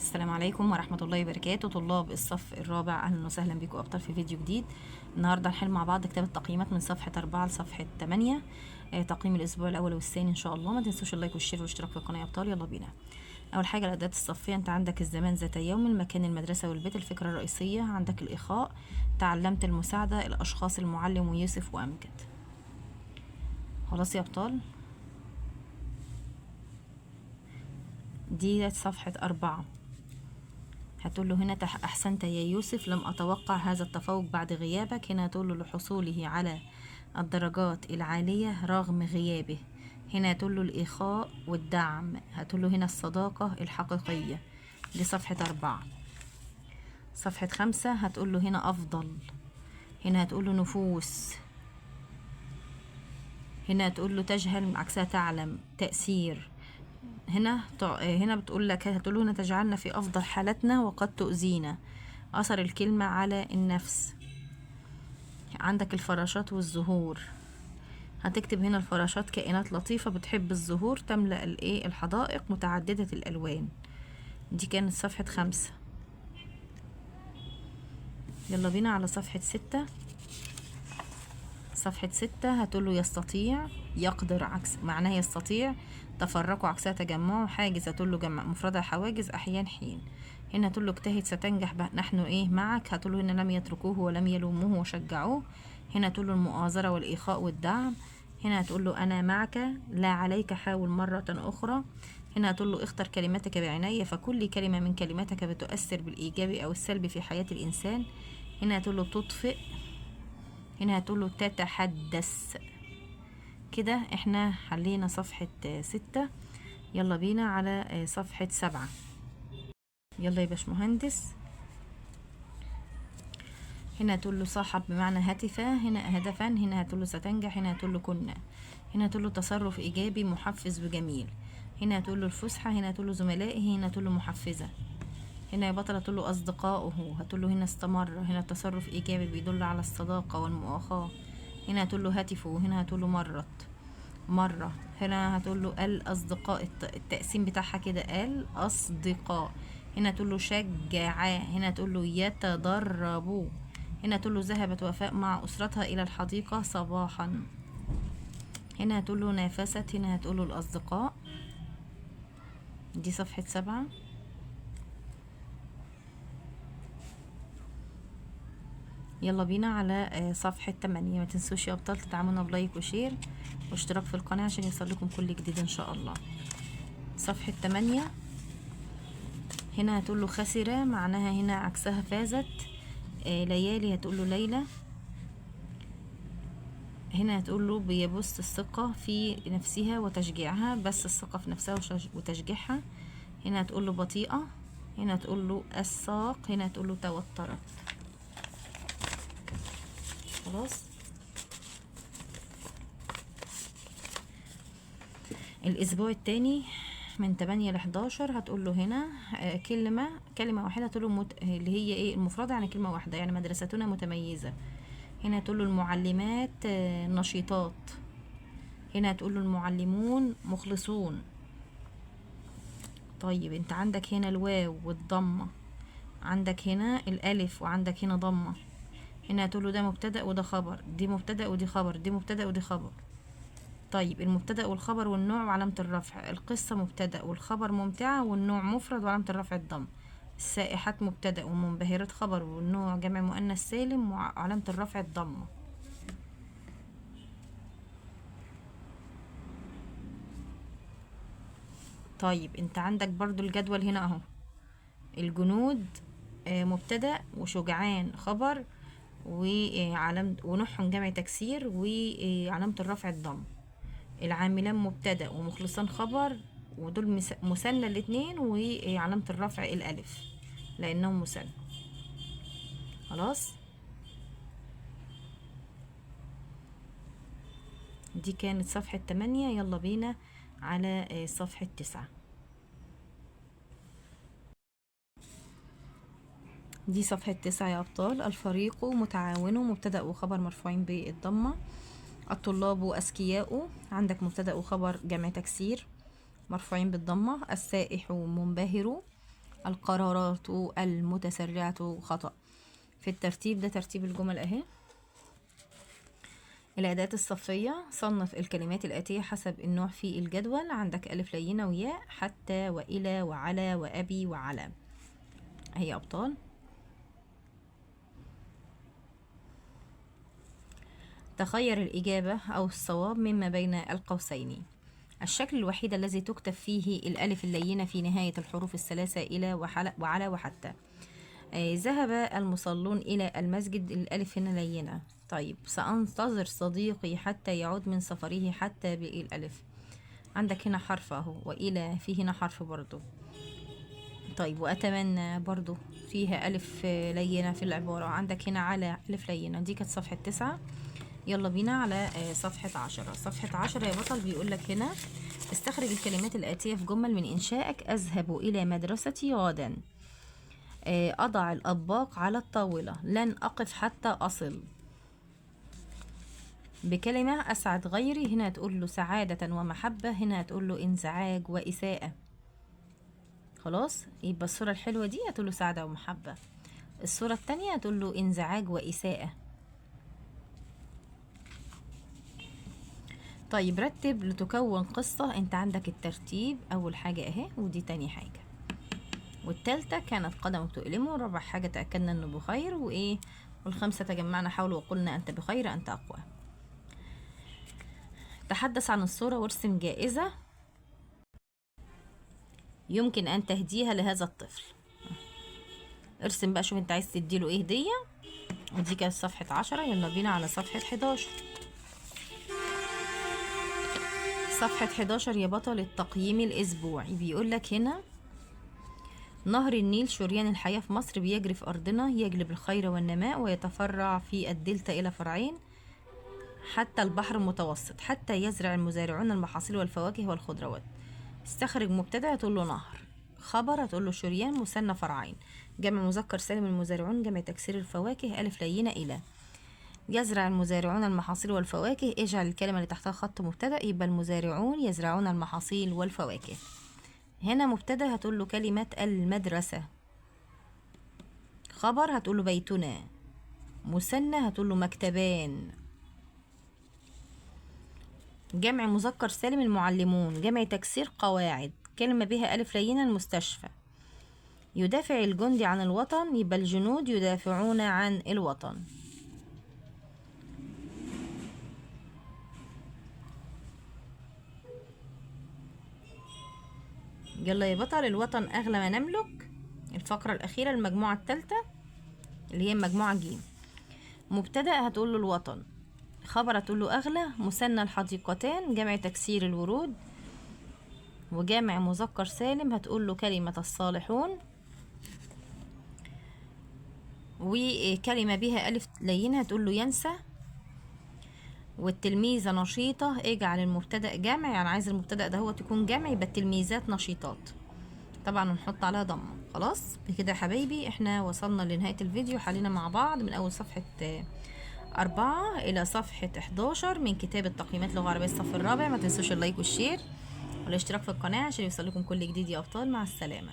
السلام عليكم ورحمة الله وبركاته. طلاب الصف الرابع، أهلا وسهلا بكم أبطال في فيديو جديد. النهاردة هنحل مع بعض كتاب التقييمات من صفحة 4 لصفحة 8. تقييم الأسبوع الأول والثاني إن شاء الله. ما تنسوش اللايك والشير والاشتراك في القناة يا أبطال. يلا بينا. أول حاجة الأداة الصفية. أنت عندك الزمان ذات يوم، المكان المدرسة والبيت، الفكرة الرئيسية، عندك الإخاء، تعلمت المساعدة، الأشخاص، المعلم ويوسف وأمجد. خلاص يا أبطال، دي صفحة 4. هتقول له هنا أحسنت يا يوسف، لم أتوقع هذا التفوق بعد غيابك. هنا هتقول له لحصوله على الدرجات العالية رغم غيابه. هنا هتقول له الإخاء والدعم. هتقول له هنا الصداقة الحقيقية. دي صفحة 4. صفحة 5 هتقول له هنا أفضل. هنا هتقول له نفوس. هنا هتقول له تجهل عكسها تعلم. تأثير. هنا بتقول لك، هتقول له هنا تجعلنا في أفضل حالتنا وقد تؤذينا. أثر الكلمة على النفس. عندك الفراشات والزهور. هتكتب هنا الفراشات كائنات لطيفة بتحب الزهور، تملأ الحدائق متعددة الألوان. دي كانت صفحة 5. يلا بينا على صفحة 6. صفحة 6 هتقوله يستطيع، يقدر عكس معناه يستطيع، تفرقوا عكسها تجمعوا، حاجز هتقوله جمع مفردها حواجز، أحيان حين. هنا هتقوله اجتهد ستنجح، نحن معك. هتقوله هنا لم يتركوه ولم يلوموه وشجعوه. هنا هتقوله المؤازرة والإيخاء والدعم. هنا هتقوله أنا معك لا عليك، حاول مرة أخرى. هنا هتقوله اختر كلماتك بعناية، فكل كلمة من كلماتك بتؤثر بالإيجاب أو السلب في حياة الإنسان. هنا هتقوله تطفئ. هنا هتقوله تتحدث. كده احنا حلينا صفحة 6. يلا بينا على صفحة 7. يلا يا باشمهندس. هنا هتقوله صاحب بمعنى هاتفا، هنا هدفا. هنا هتقوله ستنجح. هنا هتقوله كنا. هنا هتقوله تصرف إيجابي محفز وجميل. هنا هتقوله الفسحة. هنا هتقوله زملائه. هنا هتقوله محفزة. هنا يا بطل هتقوله أصدقائه. هتقوله هنا استمر. هنا تصرف إيجابي بيدل على الصداقة والمؤاخاة. هنا هتقوله هاتفه. هنا هتقوله مرة. هنا هتقوله الأصدقاء، التقسيم بتاعها كده الأصدقاء. هنا تقوله شجعا. هنا تقوله يتدربوا. هنا تقوله ذهبت وفاء مع أسرتها إلى الحديقة صباحا. هنا هتقوله نافست. هنا هتقوله الأصدقاء. دي صفحة 7. يلا بينا على صفحة 8. ما تنسوش يا أبطال تدعمونا بلايك وشير واشتراك في القناة عشان يوصل لكم كل جديد إن شاء الله. صفحة 8. هنا هتقوله خسرة، معناها هنا عكسها فازت. ليالي هتقوله ليلى. هنا هتقوله بيبث الثقة في نفسها وتشجيعها، بس الثقة في نفسها وتشجيعها. هنا هتقوله بطيئة. هنا هتقوله الساق. هنا هتقوله توترت. خلاص. الأسبوع التاني من 8 ل11 هتقول له هنا كلمة واحدة. هتقول له اللي هي المفردة، يعني كلمة واحدة، يعني مدرستنا متميزة. هنا هتقول له المعلمات نشيطات. هنا هتقول له المعلمون مخلصون. طيب انت عندك هنا الواو والضمة، عندك هنا الألف وعندك هنا ضمة. هنا هتقول له ده مبتدأ وده خبر، دي مبتدأ ودي خبر، دي مبتدأ ودي خبر. طيب المبتدأ والخبر والنوع وعلامة الرفع. القصة مبتدأ والخبر ممتعة والنوع مفرد وعلامة الرفع الضم. السائحات مبتدأ ومنبهرات خبر والنوع جمع مؤنث سالم وعلامة الرفع الضمة. طيب انت عندك برضو الجدول هنا اهو. الجنود مبتدأ وشجعان خبر وعلامة ونوح جمع تكسير وعلامة الرفع الضم. العاملان مبتدأ ومخلصان خبر، ودول مثنى الاتنين وعلامة الرفع الألف لأنهم مثنى. خلاص. دي كانت صفحة 8. يلا بينا على صفحة 9. دي صفحة 9 يا أبطال. الفريق متعاون، مبتدأ وخبر مرفوعين بالضمة. الطلاب أذكياء، عندك مبتدأ وخبر جمع تكسير مرفوعين بالضمة. السائح منبهر، القرارات المتسرعة خطأ. في الترتيب ده ترتيب الجمل اهي. الأداة الصفية، صنف الكلمات الآتية حسب النوع في الجدول. عندك ألف لينة وياء، حتى وإلى وعلى وأبي وعلى. هي أبطال. تخير الإجابة أو الصواب مما بين القوسين. الشكل الوحيد الذي تكتب فيه الألف اللينة في نهاية الحروف الثلاثة إلى وعلى وحتى. ذهب المصلون إلى المسجد، الألف هنا لينة. طيب، سأنتظر صديقي حتى يعود من سفره، حتى بالألف. عندك هنا حرف اهو، وإلى في هنا حرف برضو. طيب، وأتمنى برضو فيها ألف لينة في العبارة. عندك هنا على ألف لينة. دي كانت صفحة 9. يلا بينا على صفحة 10. صفحة 10 يا بطل بيقولك هنا: استخرج الكلمات الآتية في جمل من إنشائك. أذهب إلى مدرستي غدا. أضع الأطباق على الطاولة. لن أقف حتى أصل. بكلمة أسعد غيري، هنا هتقول له سعادة ومحبة، هنا هتقول له انزعاج وإساءة. خلاص، يبقى الصورة الحلوة دي هتقول له سعادة ومحبة، الصورة التانية هتقول له انزعاج وإساءة. طيب، رتب لتكون قصة. انت عندك الترتيب، أول حاجة اهي، ودي تاني حاجة، والتالتة كانت قدمك تؤلمه، رابع حاجة تأكدنا انه بخير، وايه، والخامسة تجمعنا حول وقلنا انت بخير، انت أقوى. تحدث عن الصورة وارسم جائزة يمكن أن تهديها لهذا الطفل. ارسم بقى، شوف انت عايز تديله ايه هدية. ودي كانت صفحة 10. يلا بينا على صفحة 11. صفحة 11 يا بطل، التقييم الأسبوعي. بيقولك هنا: نهر النيل شريان الحياة في مصر، بيجري في أرضنا، يجلب الخير والنماء، ويتفرع في الدلتا إلى فرعين حتى البحر المتوسط، حتى يزرع المزارعون المحاصيل والفواكه والخضروات. استخرج مبتدأ، تقول له نهر. خبر، هتقول له شريان، مثنى فرعين. جمع مذكر سالم المزارعون، جمع تكسير الفواكه، ألف لينة إلى. يزرع المزارعون المحاصيل والفواكه، اجعل الكلمة اللي تحتها خط مبتدأ، يبقى المزارعون يزرعون المحاصيل والفواكه. هنا مبتدأ هتقول له كلمة المدرسة. خبر هتقول له بيتنا. مثنى هتقول له مكتبان. جمع مذكر سالم المعلمون، جمع تكسير قواعد، كلمة بها ألف لينة المستشفى. يدافع الجندي عن الوطن، يبقى الجنود يدافعون عن الوطن. يلا يا بطل، الوطن أغلى ما نملك. الفقرة الأخيرة، المجموعة الثالثة اللي هي المجموعة ج. مبتدأ هتقول له الوطن. خبر هتقول له أغلى. مثنى الحديقتان، جمع تكسير الورود. وجمع مذكر سالم هتقول له كلمة الصالحون. وكلمة بها ألف لينة هتقول له ينسى. والتلميذة نشيطة، اجعل المبتدأ جمع، يعني عايز المبتدأ ده هو تكون جمع، يبقى التلميذات نشيطات، طبعا هنحط عليها ضمة. خلاص بكده يا حبايبي احنا وصلنا لنهاية الفيديو. حلينا مع بعض من أول صفحة 4 إلى صفحة 11 من كتاب التقييمات لغة عربية الصف الرابع. ما تنسوش اللايك والشير والاشتراك في القناة عشان يوصلكم كل جديد يا أبطال. مع السلامة.